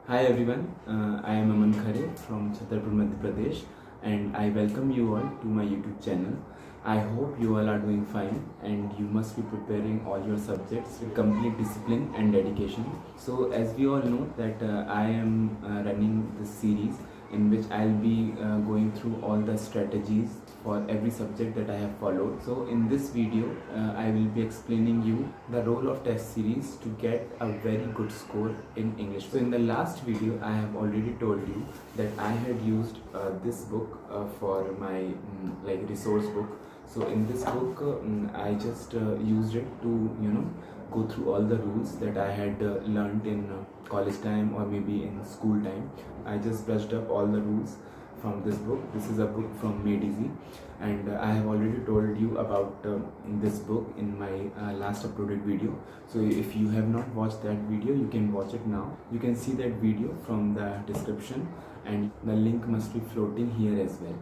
Hi everyone, I am Aman Khare from Chhatarpur, Madhya Pradesh, and I welcome you all to my YouTube channel. I hope you all are doing fine and you must be preparing all your subjects with complete discipline and dedication. So as we all know that I am running this series in which I'll be going through all the strategies for every subject that I have followed. So in this video, I will be explaining you the role of test series to get a very good score in English. So in the last video, I have already told you that I had used this book for my resource book. So in this book, I just used it to go through all the rules that I had learned in college time or maybe in school time. I just brushed up all the rules from this book. This is a book from Made Easy, and I have already told you about this book in my last uploaded video. So if you have not watched that video, you can watch it now. You can see that video from the description, and the link must be floating here as well.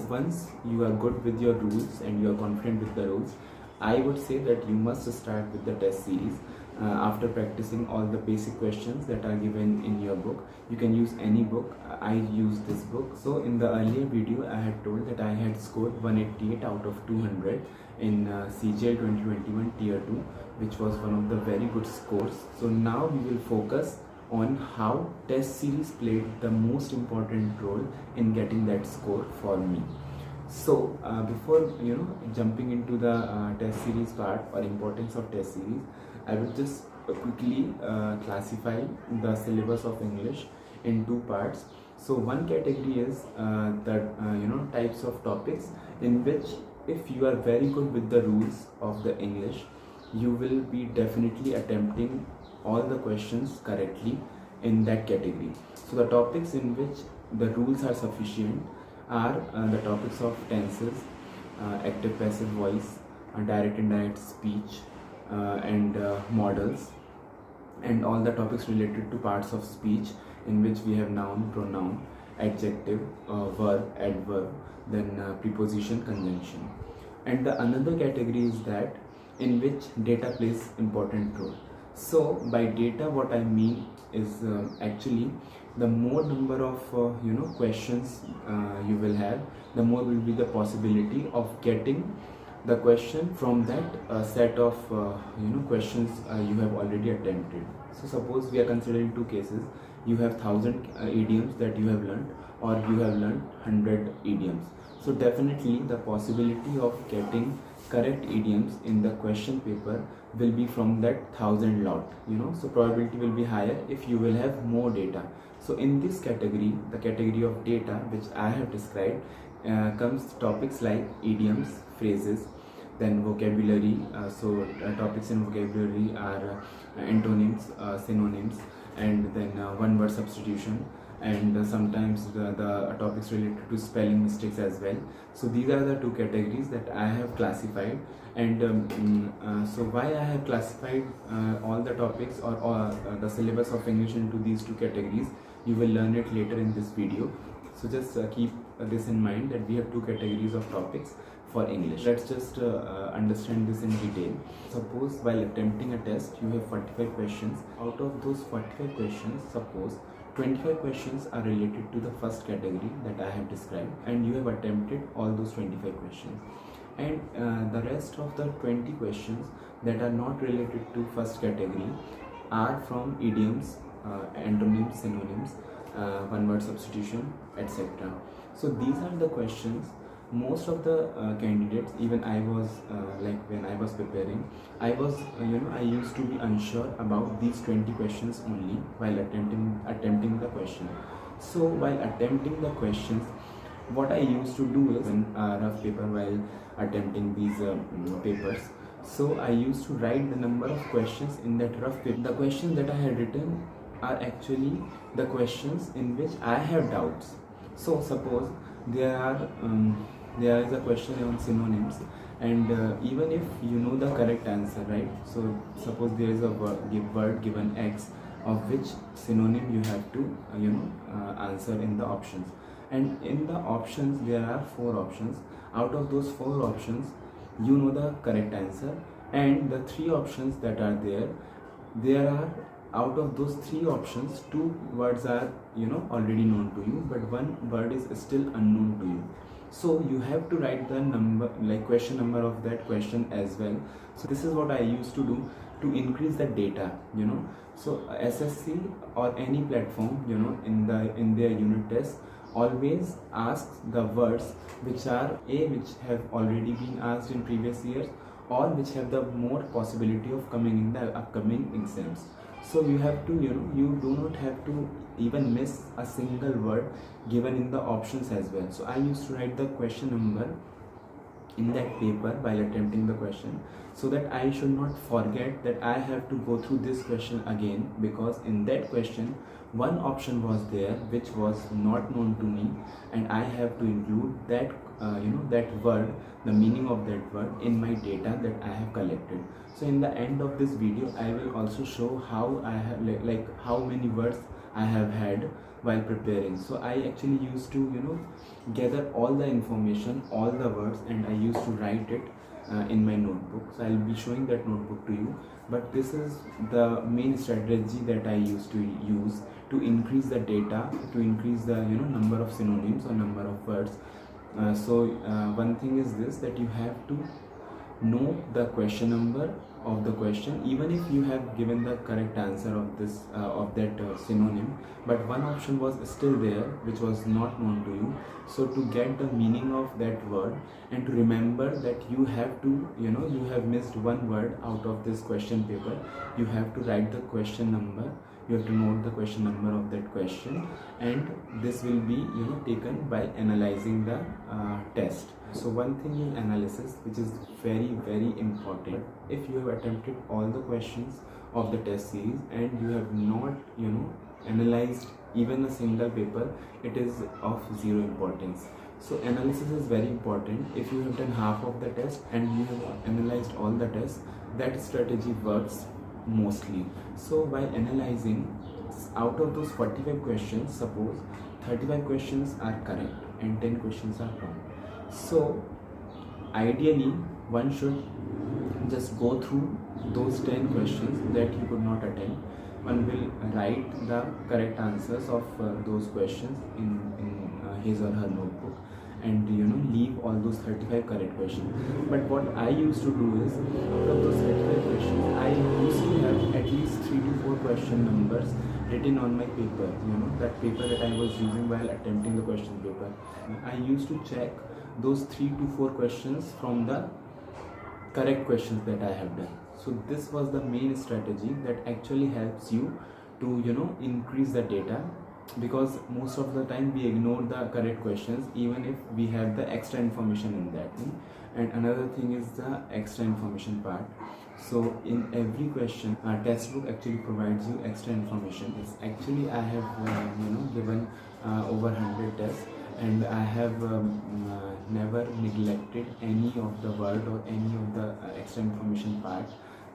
Once you are good with your rules and you are confident with the rules, I would say that you must start with the test series. After practicing all the basic questions that are given in your book, you can use any book. I used this book. So in the earlier video, I had told that I had scored 188 out of 200 in CGL 2021 Tier 2, which was one of the very good scores. So now we will focus on how test series played the most important role in getting that score for me. So before jumping into the test series part or importance of test series, I will just quickly classify the syllabus of English in two parts. So one category is the types of topics in which if you are very good with the rules of the English, you will be definitely attempting all the questions correctly in that category. So the topics in which the rules are sufficient are the topics of tenses, active passive voice, direct indirect speech, and models, and all the topics related to parts of speech in which we have noun, pronoun, adjective, verb, adverb, then preposition, conjunction. And the another category is that in which data plays important role. So by data, what I mean is actually the more number of questions you will have, the more will be the possibility of getting the question from that set of questions you have already attempted. So suppose we are considering two cases. You have 1000 idioms that you have learned, or you have learned 100 idioms. So definitely the possibility of getting correct idioms in the question paper will be from that 1000 lot, so probability will be higher if you will have more data. So in this category, the category of data which I have described, comes topics like idioms, phrases, then vocabulary. Topics in vocabulary are antonyms, synonyms, and then one word substitution, and sometimes the topics related to spelling mistakes as well. So these are the two categories that I have classified. And so why I have classified all the topics or the syllabus of English into these two categories, you will learn it later in this video. So just keep this in mind that we have two categories of topics for English. Let's just understand this in detail. Suppose while attempting a test, you have 45 questions. Out of those 45 questions, suppose 25 questions are related to the first category that I have described, and you have attempted all those 25 questions. And the rest of the 20 questions that are not related to first category are from idioms, antonyms, synonyms, one word substitution, etc. So these are the questions most of the candidates, even I was when I was preparing, I was I used to be unsure about these 20 questions only while attempting the question. So while attempting the questions, what I used to do is in rough paper while attempting these papers, so I used to write the number of questions in that rough paper. The questions that I had written are actually the questions in which I have doubts. So suppose there is a question on synonyms, and even if you know the correct answer, right? So suppose there is a word given X, of which synonym you have to answer in the options, and in the options there are 4 options. Out of those 4 options, you know the correct answer, and the 3 options that are there are out of those three options, two words are already known to you, but one word is still unknown to you. So you have to write the number, like question number of that question as well. So this is what I used to do to increase the data. So SSC or any platform, in their unit test always asks the words which have already been asked in previous years, or which have the more possibility of coming in the upcoming exams. So you have to, you do not have to even miss a single word given in the options as well. So I used to write the question number in that paper while attempting the question, so that I should not forget that I have to go through this question again, because in that question one option was there which was not known to me, and I have to include that that word, the meaning of that word, in my data that I have collected. So in the end of this video I will also show how I have like how many words I have had while preparing. So I actually used to gather all the information, all the words, and I used to write it in my notebook. So I'll be showing that notebook to you. But this is the main strategy that I used to use to increase the data, to increase the number of synonyms or number of words. So one thing is this, that you have to know the question number of the question, even if you have given the correct answer of this of that synonym, but one option was still there which was not known to you. So to get the meaning of that word, and to remember that you have to you have missed one word out of this question paper, you have to write the question number, you have to note the question number of that question, and this will be taken by analyzing the test. So one thing in analysis which is very important, if you have attempted all the questions of the test series and you have not analyzed even a single paper, it is of zero importance. So analysis is very important. If you have done half of the test and you have analyzed all the tests, that strategy works mostly. So while analyzing, out of those 45 questions, suppose 35 questions are correct and 10 questions are wrong. So ideally one should just go through those 10 questions that you could not attend. One will write the correct answers of those questions in his or her notebook, and leave all those 35 correct questions. But what I used to do is, out of those 35 questions, I used to have at least 3 to 4 question numbers written on my paper, that paper that I was using while attempting the question paper. I used to check those 3 to 4 questions from the correct questions that I have done. So this was the main strategy that actually helps you to increase the data, because most of the time we ignore the correct questions even if we have the extra information in that thing. And another thing is the extra information part. So in every question, our textbook actually provides you extra information. It's actually, I have given over 100 tests, and I have never neglected any of the word or any of the extra information part.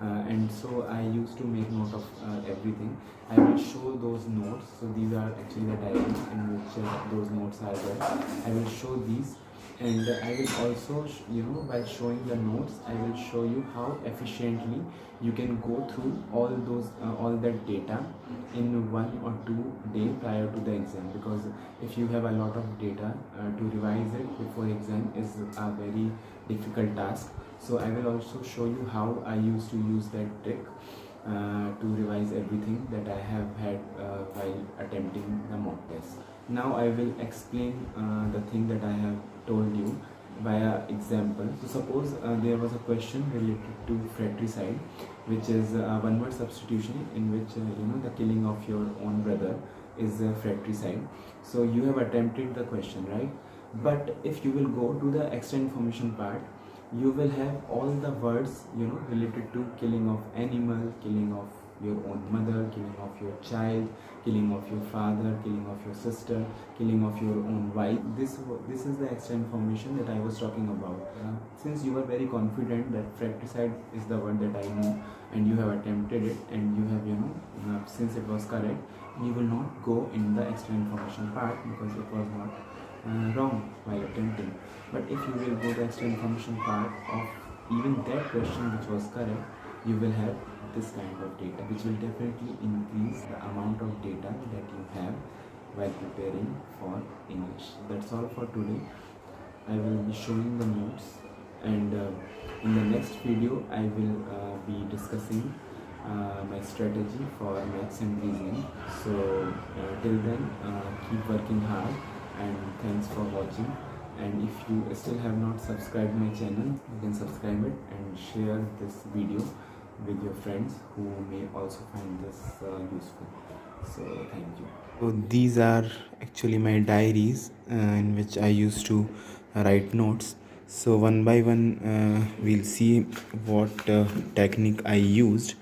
And so I used to make note of everything. I will show those notes. So these are actually the diagrams in which those notes are there. I will show these, and I will also while showing the notes, I will show you how efficiently you can go through all that data in 1 or 2 days prior to the exam. Because if you have a lot of data, to revise it before exam is a very difficult task. So I will also show you how I used to use that trick to revise everything that I have had while attempting the mock test. Now I will explain the thing that I have told you via example. So suppose there was a question related to fratricide, which is one word substitution, in which the killing of your own brother is fratricide. So you have attempted the question, right? But if you will go to the extra information part, you will have all the words related to killing of animal, killing of your own mother, killing of your child, killing of your father, killing of your sister, killing of your own wife. This is the extra information that I was talking about. Since you were very confident that fratricide is the word that I know, and you have attempted it, and you have since it was correct, you will not go in the extra information part because it was not wrong while attempting. But if you will go the extra information part of even that question which was correct, you will have this kind of data, which will definitely increase the amount of data that you have while preparing for English. That's all for today. I will be showing the notes, and in the next video I will be discussing my strategy for maths and reasoning. So till then, keep working hard, and thanks for watching. And if you still have not subscribed my channel, you can subscribe it and share this video with your friends who may also find this useful. So thank you. So these are actually my diaries in which I used to write notes. So one by one we'll see what technique I used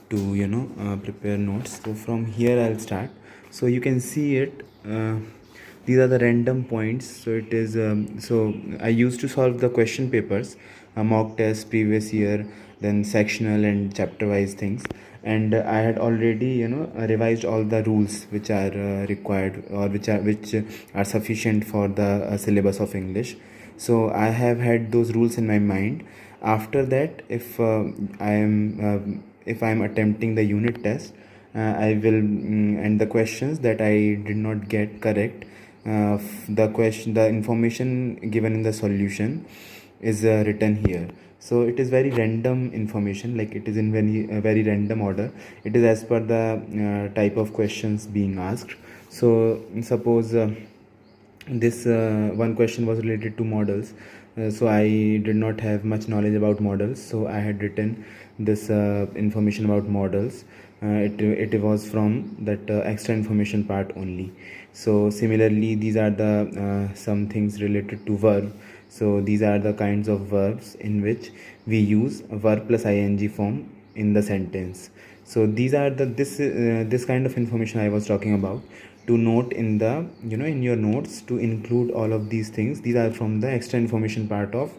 to prepare notes. So from here I'll start. So you can see it, these are the random points. So it is so I used to solve the question papers, mock test, previous year, then sectional and chapter wise things. And I had already revised all the rules which are required, or which are sufficient for the syllabus of English. So I have had those rules in my mind. After that, if I am attempting the unit test, I will and the questions that I did not get correct, the information given in the solution is written here. So it is very random information, like it is in very random order. It is as per the type of questions being asked. So suppose this one question was related to models. So I did not have much knowledge about models, so I had written this information about models. It was from that extra information part only. So similarly, these are the some things related to verb. So these are the kinds of verbs in which we use verb plus ing form in the sentence. So these are the this kind of information I was talking about, to note in the in your notes, to include all of these things. These are from the extra information part of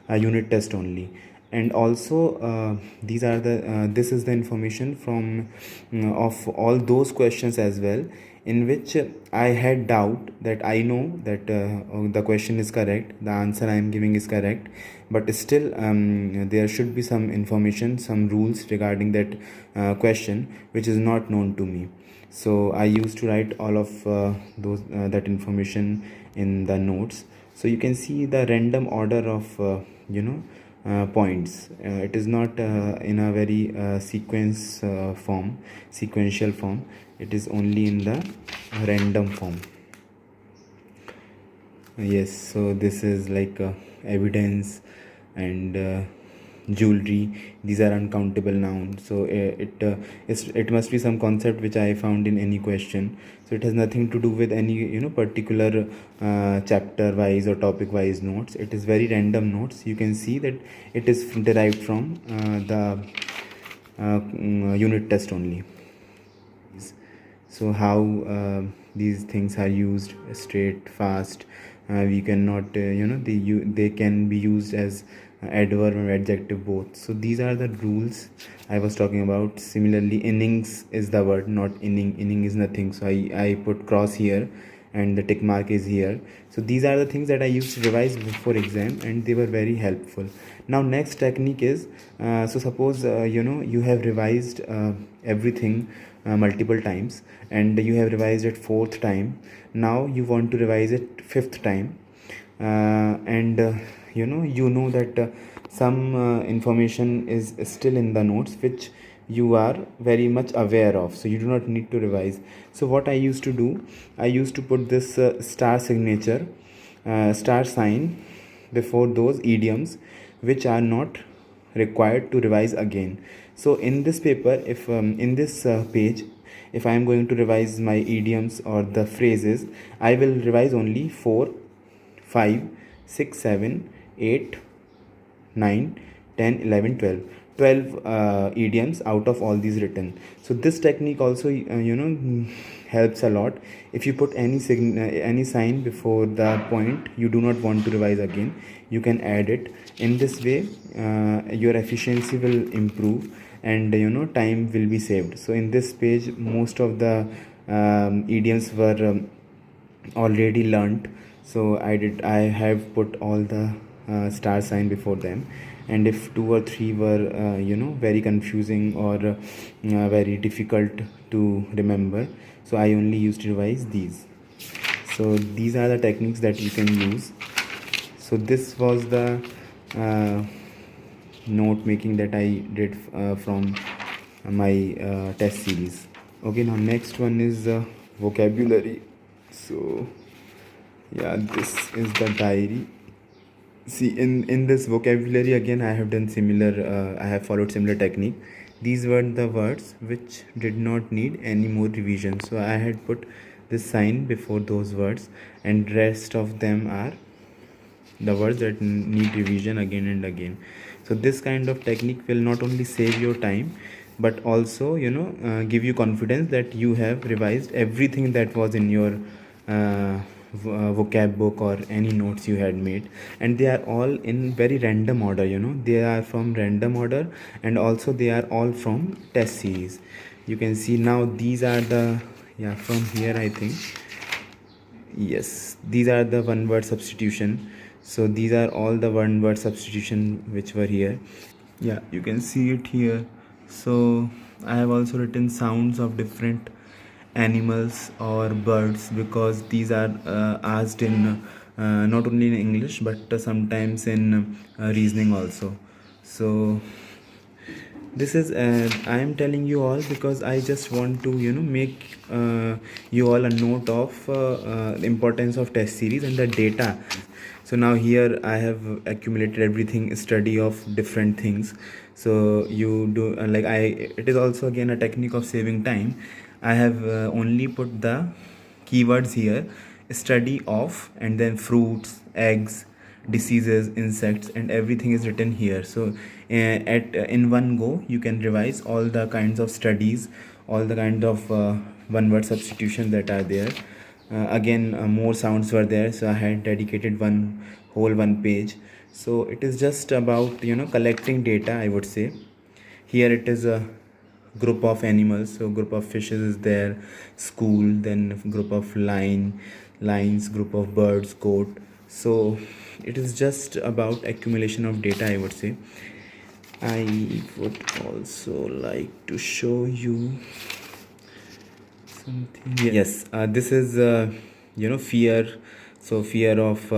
unit test only. And also these are the this is the information from of all those questions as well, in which I had doubt that I know that the question is correct, the answer I am giving is correct, but still there should be some information, some rules regarding that question which is not known to me. So I used to write all of those that information in the notes. So you can see the random order of points. It is not in a very sequential form. It is only in the random form. Yes, so this is like evidence and jewelry. These are uncountable nouns. So it must be some concept which I found in any question. So it has nothing to do with any particular chapter wise or topic wise notes. It is very random notes. You can see that it is derived from the unit test only. So how these things are used: straight, fast. We cannot they can be used as adverb and adjective both. So these are the rules I was talking about. Similarly, innings is the word, not inning. Inning is nothing, so I put cross here and the tick mark is here. So these are the things that I used to revise before exam, and they were very helpful. Now next technique is so suppose you have revised everything multiple times, and you have revised it fourth time. Now you want to revise it fifth time, and you know that some information is still in the notes which you are very much aware of, so you do not need to revise. So what I used to do, I used to put this star signature, star sign before those idioms which are not required to revise again. So in this paper, if in this page, if I am going to revise my idioms or the phrases, I will revise only 4, 5, 6, 7, 8, 9, 10, 11, 12. 12 idioms out of all these written. So this technique also helps a lot. If you put any sign before the point you do not want to revise again, you can add it. In this way your efficiency will improve, and time will be saved. So in this page most of the idioms were already learnt. So I have put all the star sign before them, and if two or three were very confusing or very difficult to remember, so I only used to revise these. So these are the techniques that you can use. So this was the note making that I did from my test series. Okay, now next one is vocabulary. So yeah, this is the diary. See, in this vocabulary again I have done similar, I have followed similar technique. These were the words which did not need any more revision, so I had put this sign before those words, and rest of them are the words that need revision again and again. So this kind of technique will not only save your time, but also give you confidence that you have revised everything that was in your vocab book or any notes you had made. And they are all in very random order, they are from random order, and also they are all from test series. You can see now these are the, yeah, from here I think, yes, these are the one word substitution. So these are all the one word substitution which were here. Yeah, you can see it here. So I have also written sounds of different animals or birds, because these are asked in not only in English but sometimes in reasoning also. So this is I am telling you all because I just want to make you all a note of the importance of test series and the data. So now here I have accumulated everything, study of different things. So you do like it is also again a technique of saving time. I have only put the keywords here: study of, and then fruits, eggs, diseases, insects, and everything is written here. So in one go you can revise all the kinds of studies, all the kind of one word substitution that are there. Again, more sounds were there, so I had dedicated one page. So it is just about collecting data, I would say. Here it is a group of animals, so group of fishes is there, school, then group of lines, group of birds, goat. So it is just about accumulation of data, I would say. I would also like to show you something. Yes, this is fear. So fear of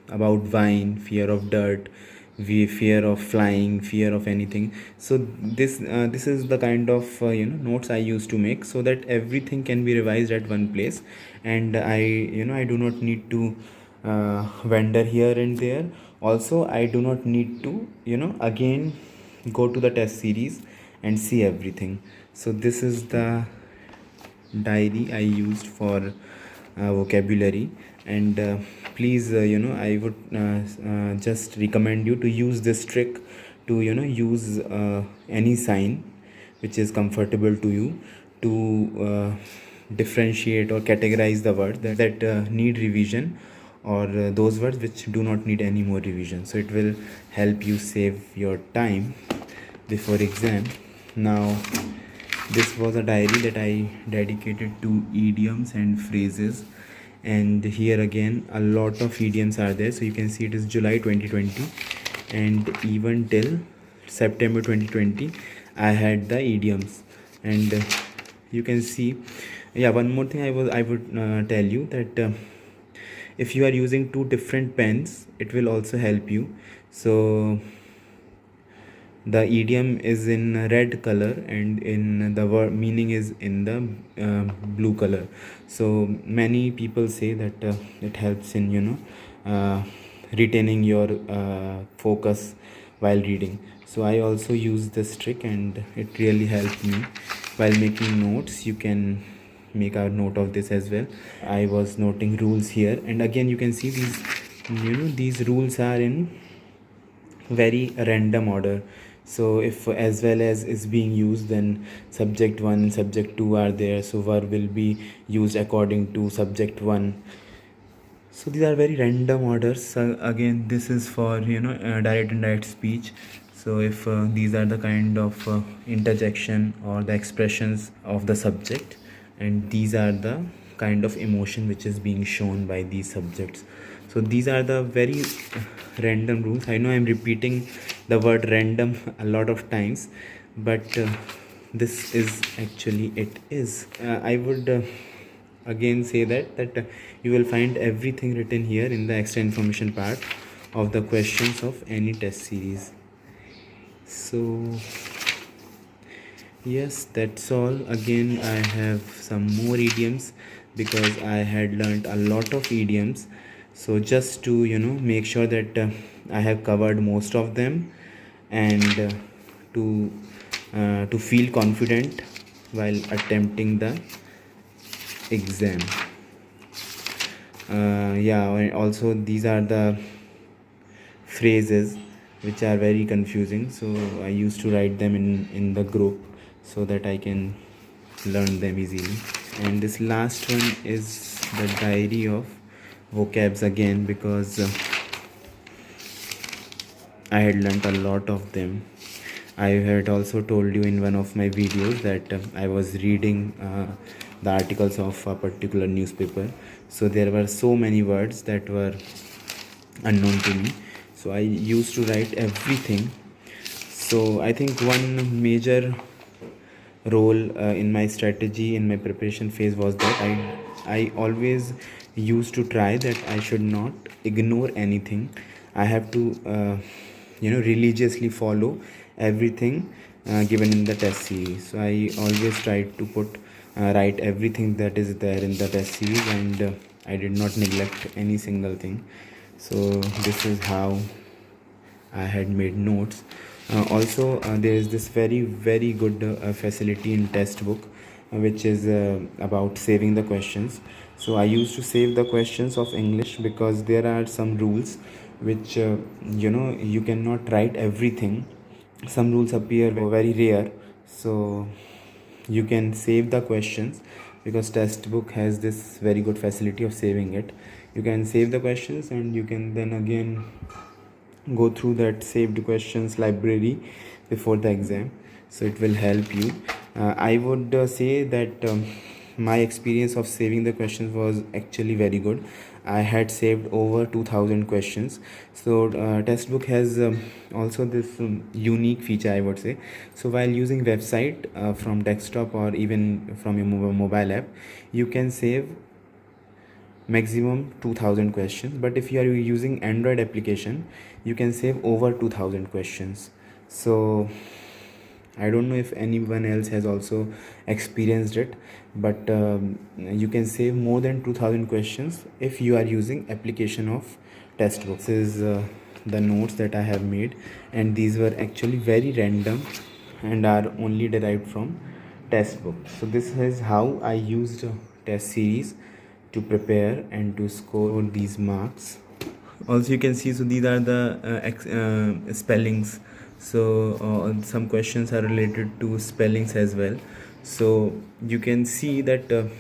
about wine, fear of dirt, fear of flying, fear of anything. So this is the kind of notes I used to make, so that everything can be revised at one place, and I do not need to wander here and there. Also, I do not need to again go to the test series and see everything. So this is the diary I used for vocabulary. And please I would just recommend you to use this trick to use any sign which is comfortable to you, to differentiate or categorize the words that need revision, or those words which do not need any more revision. So it will help you save your time before exam. Now this was a diary that I dedicated to idioms and phrases, and here again a lot of idioms are there. So you can see it is July 2020, and even till September 2020 I had the idioms. And you can see, yeah, one more thing I would tell you that if you are using two different pens, it will also help you. So the idiom is in red color, and in the word meaning is in the blue color. So many people say that it helps in retaining your focus while reading. So I also use this trick, and it really helped me while making notes. You can make a note of this as well. I was noting rules here, and again you can see these rules are in very random order. So if as well as is being used, then subject 1 and subject 2 are there, so verb will be used according to subject 1. So these are very random orders. Again, this is for direct and indirect speech. So if these are the kind of interjection or the expressions of the subject, and these are the kind of emotion which is being shown by these subjects. So these are the very random rules. I know I'm repeating the word random a lot of times, but this is actually it is. I would again say that you will find everything written here in the extra information part of the questions of any test series. So yes, that's all. Again, I have some more idioms because I had learned a lot of idioms. So just to make sure that I have covered most of them, and to feel confident while attempting the exam. Yeah, and also these are the phrases which are very confusing, so I used to write them in the group so that I can learn them easily. And this last one is the diary of vocabs again, because I had learnt a lot of them. I had also told you in one of my videos that I was reading the articles of a particular newspaper, so there were so many words that were unknown to me, so I used to write everything. So I think one major role in my strategy in my preparation phase was that I always used to try that I should not ignore anything. I have to religiously follow everything given in the test series. So I always tried to write everything that is there in the test series, and I did not neglect any single thing. So this is how I had made notes. Also, there is this very good facility in test book, which is about saving the questions. So I used to save the questions of English because there are some rules which you cannot write everything. Some rules appear very rare, so you can save the questions because test book has this very good facility of saving it. You can save the questions and you can then again go through that saved questions library before the exam, so it will help you. I would say that my experience of saving the questions was actually very good. I had saved over 2000 questions. So textbook has also this unique feature, I would say. So while using website from desktop or even from your mobile app, you can save maximum 2000 questions, but if you are using Android application, you can save over 2000 questions. So I don't know if anyone else has also experienced it, but you can save more than 2000 questions if you are using application of textbook. This is the notes that I have made, and these were actually very random and are only derived from test book. So this is how I used test series to prepare and to score these marks. Also you can see, so these are the spellings. So some questions are related to spellings as well. So you can see that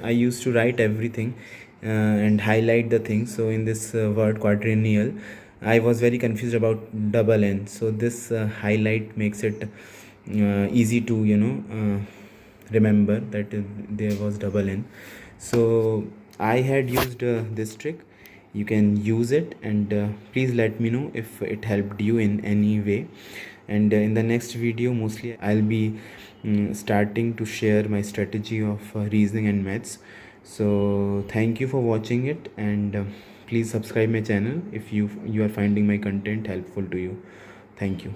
I used to write everything and highlight the things. So in this word quadrennial, I was very confused about double N, so this highlight makes it easy to remember that there was double N. So I had used this trick. You can use it, and please let me know if it helped you in any way. And in the next video, mostly I'll be starting to share my strategy of reasoning and maths. So thank you for watching it, and please subscribe my channel if you are finding my content helpful to you. Thank you.